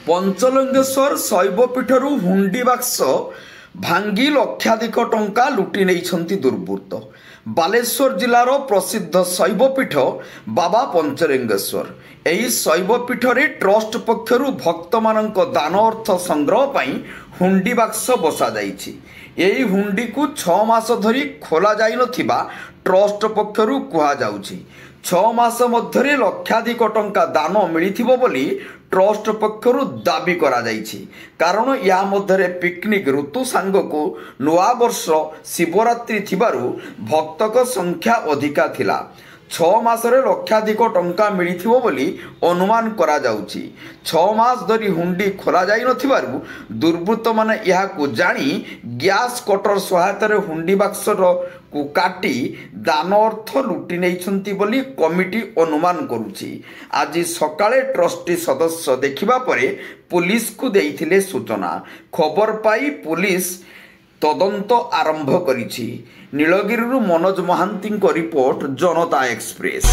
पंचलिंगेश्वर शैवपीठरू हुंडी बाक्स भांगी लक्षाधिक टंका लुटि नहीं दुर्बृत्त। बालेश्वर जिलार प्रसिद्ध शैवपीठ बाबा पंचलिंगेश्वर यही शैवपीठ ट्रस्ट पक्षरु भक्त मानक दान अर्थ संग्रह पई हुंडी बाक्स बसा जाइछि। यही हुंडी को 6 मास धरी खोला जाई नथिबा ट्रस्ट पक्षरु कुहा जाउछि। 6 मास मध्यरे लक्षाधिक टंका दान मिलिथिबो बोली ट्रस्ट पक्षरु दाबी करा जाइछि। कारण या मध्यरे पिकनिक ऋतु सांगको नुआ वर्ष शिवरात्रि थिबारु भक्तक संख्या अधिका थिला। 6 मासरे लक्षाधिक टंका मिलिथिबो बोली अनुमान करा जाउछि। 6 मास धरी हुंडी खोला जाई नथिबारु दुर्बृत्त माने याकु जानी गैस कटर सहायतार हुंडी बाक्सर को काटी दान अर्थ लुटि नहीं बोली कमिटी अनुमान करुछि। आज सकाळे ट्रस्टी सदस्य देखिबा परे पुलिस को देइथिले सूचना। खबर पाई पुलिस तदंत आरंभ करिछि। नीलगिरी मनोज महांती रिपोर्ट जनता एक्सप्रेस।